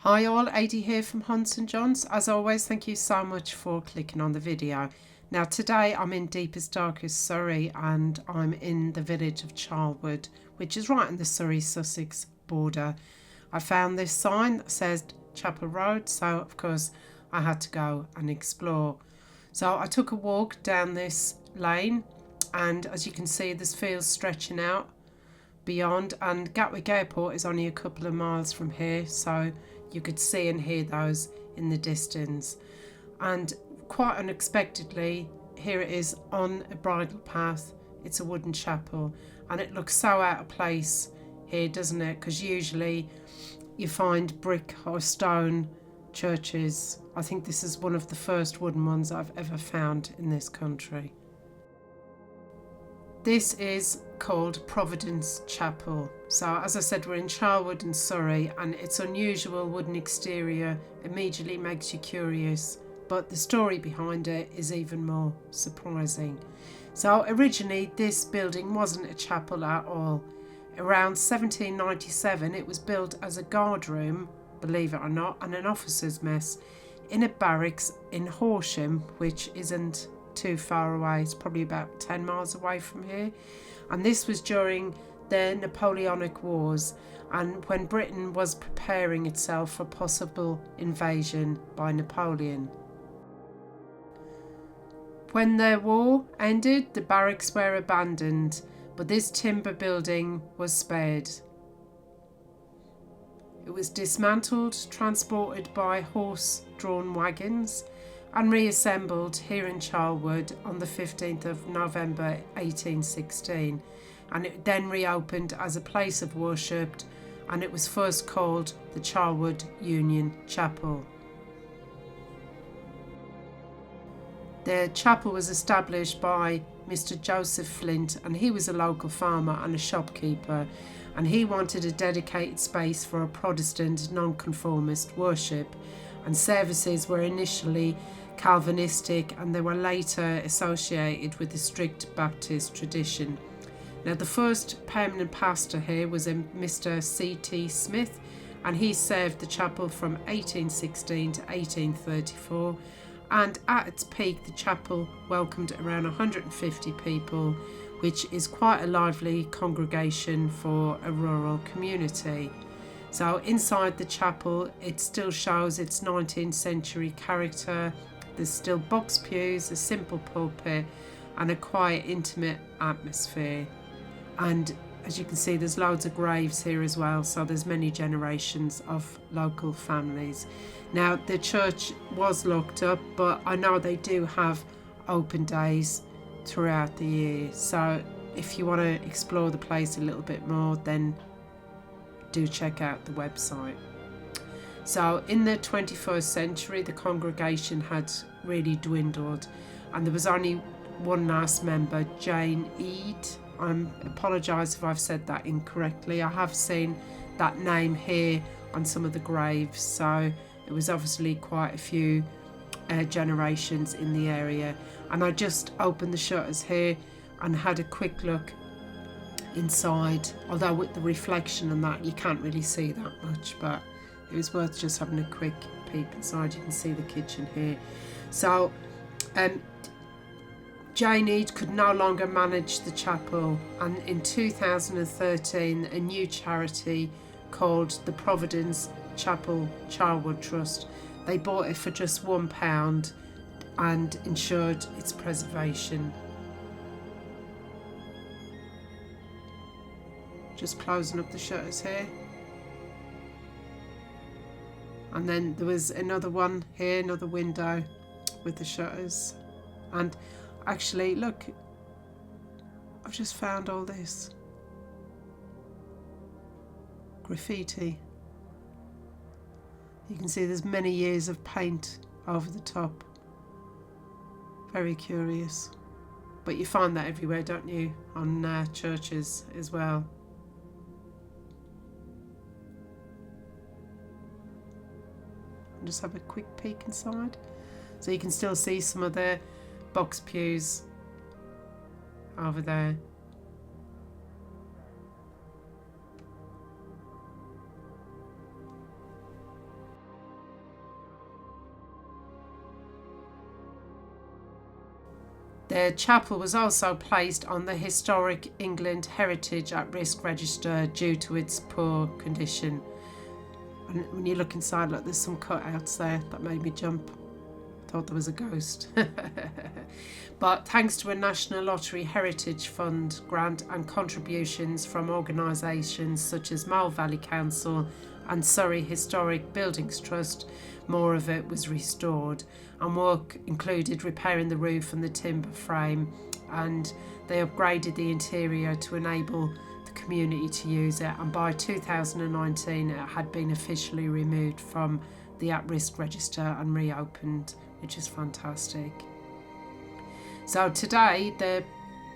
Hi all, Adi here from Hunts and Johns. As always, thank you so much for clicking on the video. Now today I'm in deepest darkest Surrey and I'm in the village of Charlwood, which is right on the Surrey-Sussex border. I found this sign that says Chapel Road, so of course I had to go and explore. So I took a walk down this lane and as you can see there's fields stretching out beyond, and Gatwick Airport is only a couple of miles from here, so you could see and hear those in the distance. And quite unexpectedly, here it is on a bridle path. It's a wooden chapel and it looks so out of place here, doesn't it? Because usually you find brick or stone churches. I think this is one of the first wooden ones I've ever found in this country. This is called Providence Chapel. So as I said, we're in Charlwood in Surrey, and its unusual wooden exterior immediately makes you curious, but the story behind it is even more surprising. So originally this building wasn't a chapel at all. Around 1797 it was built as a guard room, believe it or not, and an officer's mess in a barracks in Horsham, which isn't too far away. It's probably about 10 miles away from here, and this was during the Napoleonic Wars and when Britain was preparing itself for possible invasion by Napoleon. When the war ended, the barracks were abandoned, but this timber building was spared. It was dismantled, transported by horse-drawn wagons and reassembled here in Charlwood on the 15th of November 1816, and it then reopened as a place of worship, and it was first called the Charlwood Union Chapel. The chapel was established by Mr. Joseph Flint, and he was a local farmer and a shopkeeper, and he wanted a dedicated space for a Protestant nonconformist worship, and services were initially Calvinistic and they were later associated with the strict Baptist tradition. Now the first permanent pastor here was a Mr. C.T. Smith, and he served the chapel from 1816 to 1834, and at its peak the chapel welcomed around 150 people, which is quite a lively congregation for a rural community. So inside the chapel it still shows its 19th century character. There's still box pews, a simple pulpit and a quiet, intimate atmosphere. And as you can see there's loads of graves here as well, so there's many generations of local families. Now the church was locked up, but I know they do have open days throughout the year, so if you want to explore the place a little bit more then do check out the website. So in the 21st century the congregation had really dwindled and there was only one last member, Jane Eade. I apologise if I've said that incorrectly. I have seen that name here on some of the graves, so it was obviously quite a few generations in the area. And I just opened the shutters here and had a quick look inside, although with the reflection and that you can't really see that much, but it was worth just having a quick peek inside. You can see the kitchen here. So Jane Eade could no longer manage the chapel, and in 2013 a new charity called the Providence Chapel Charlwood Trust, they bought it for just £1 and ensured its preservation. Just closing up the shutters here. And then there was another one here, another window with the shutters. And actually, look, I've just found all this graffiti. You can see there's many years of paint over the top. Very curious. But you find that everywhere, don't you? On churches as well. Just have a quick peek inside, so you can still see some of the box pews over there. The chapel was also placed on the Historic England Heritage at Risk Register due to its poor condition. And when you look inside, look, there's some cutouts there that made me jump. Thought there was a ghost. But thanks to a National Lottery Heritage Fund grant and contributions from organisations such as Mole Valley Council and Surrey Historic Buildings Trust, more of it was restored, and work included repairing the roof and the timber frame, and they upgraded the interior to enable the community to use it, and by 2019 it had been officially removed from the at-risk register and reopened, which is fantastic. So today the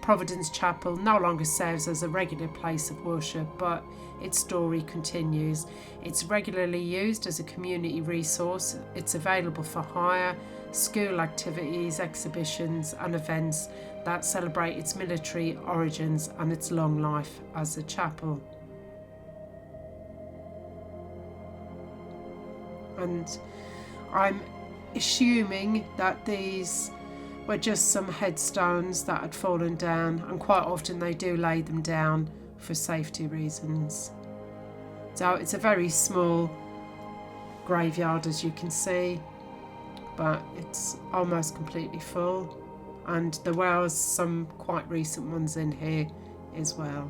Providence Chapel no longer serves as a regular place of worship, but its story continues. It's regularly used as a community resource. It's available for hire, school activities, exhibitions and events that celebrate its military origins and its long life as a chapel. And I'm assuming that these were just some headstones that had fallen down, and quite often they do lay them down for safety reasons. So it's a very small graveyard, as you can see, but it's almost completely full, and there were some quite recent ones in here as well.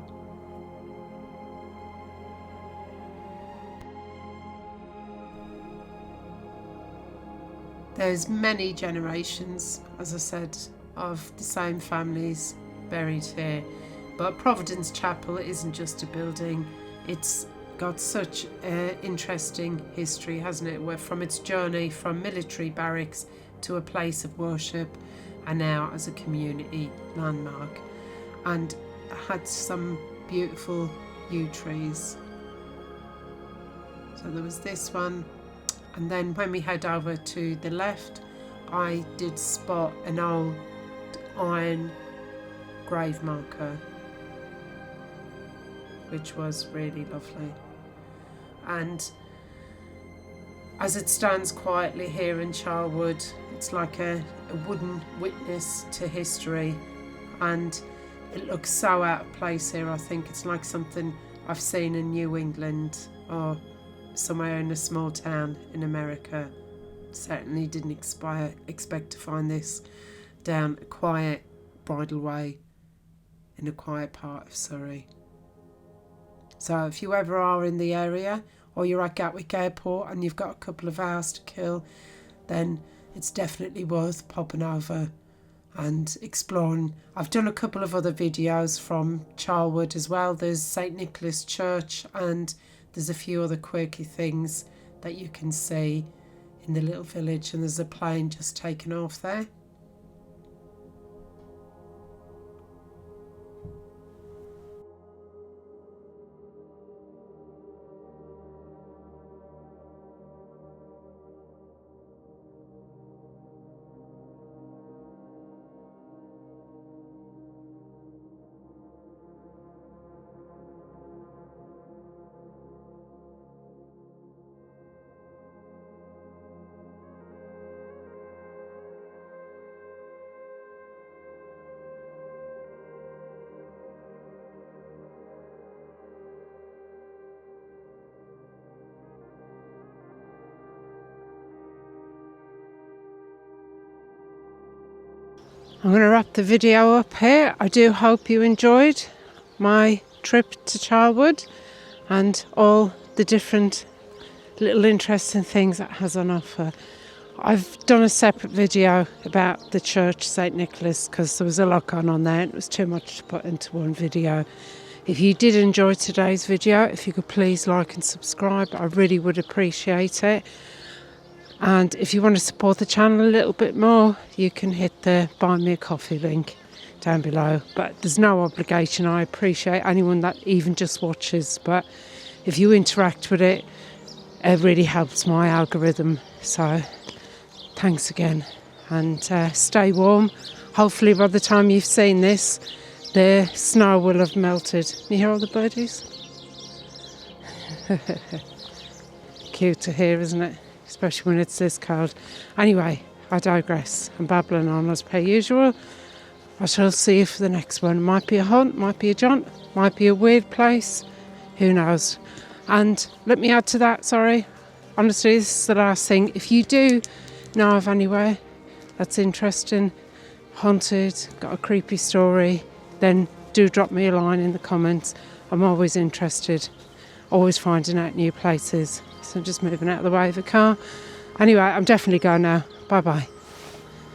There's many generations, as I said, of the same families buried here. But Providence Chapel isn't just a building, it's got such an interesting history, hasn't it? Where from its journey from military barracks to a place of worship, and now as a community landmark. And had some beautiful yew trees. So there was this one. And then when we head over to the left, I did spot an old iron grave marker, which was really lovely. And as it stands quietly here in Charlwood, it's like a wooden witness to history, and it looks so out of place here. I think it's like something I've seen in New England or somewhere in a small town in America. Certainly didn't expect to find this down a quiet bridle way in a quiet part of Surrey. So if you ever are in the area, or you're at Gatwick Airport and you've got a couple of hours to kill, then it's definitely worth popping over and exploring. I've done a couple of other videos from Charlwood as well. There's St Nicholas Church, and there's a few other quirky things that you can see in the little village, and there's a plane just taken off there. I'm going to wrap the video up here. I do hope you enjoyed my trip to Charlwood and all the different little interesting things that has on offer. I've done a separate video about the church, St Nicholas, because there was a lot going on there and it was too much to put into one video. If you did enjoy today's video, if you could please like and subscribe, I really would appreciate it. And if you want to support the channel a little bit more, you can hit the Buy Me a Coffee link down below. But there's no obligation. I appreciate anyone that even just watches. But if you interact with it, it really helps my algorithm. So thanks again. And stay warm. Hopefully by the time you've seen this, the snow will have melted. You hear all the birdies? Cute to hear, isn't it? Especially when it's this cold. Anyway, I digress. I'm babbling on as per usual. I shall see you for the next one. Might be a haunt, might be a jaunt, might be a weird place. Who knows? And let me add to that, sorry. Honestly, this is the last thing. If you do know of anywhere that's interesting, haunted, got a creepy story, then do drop me a line in the comments. I'm always interested, always finding out new places. So I'm just moving out of the way of the car. Anyway, I'm definitely going now. Bye bye.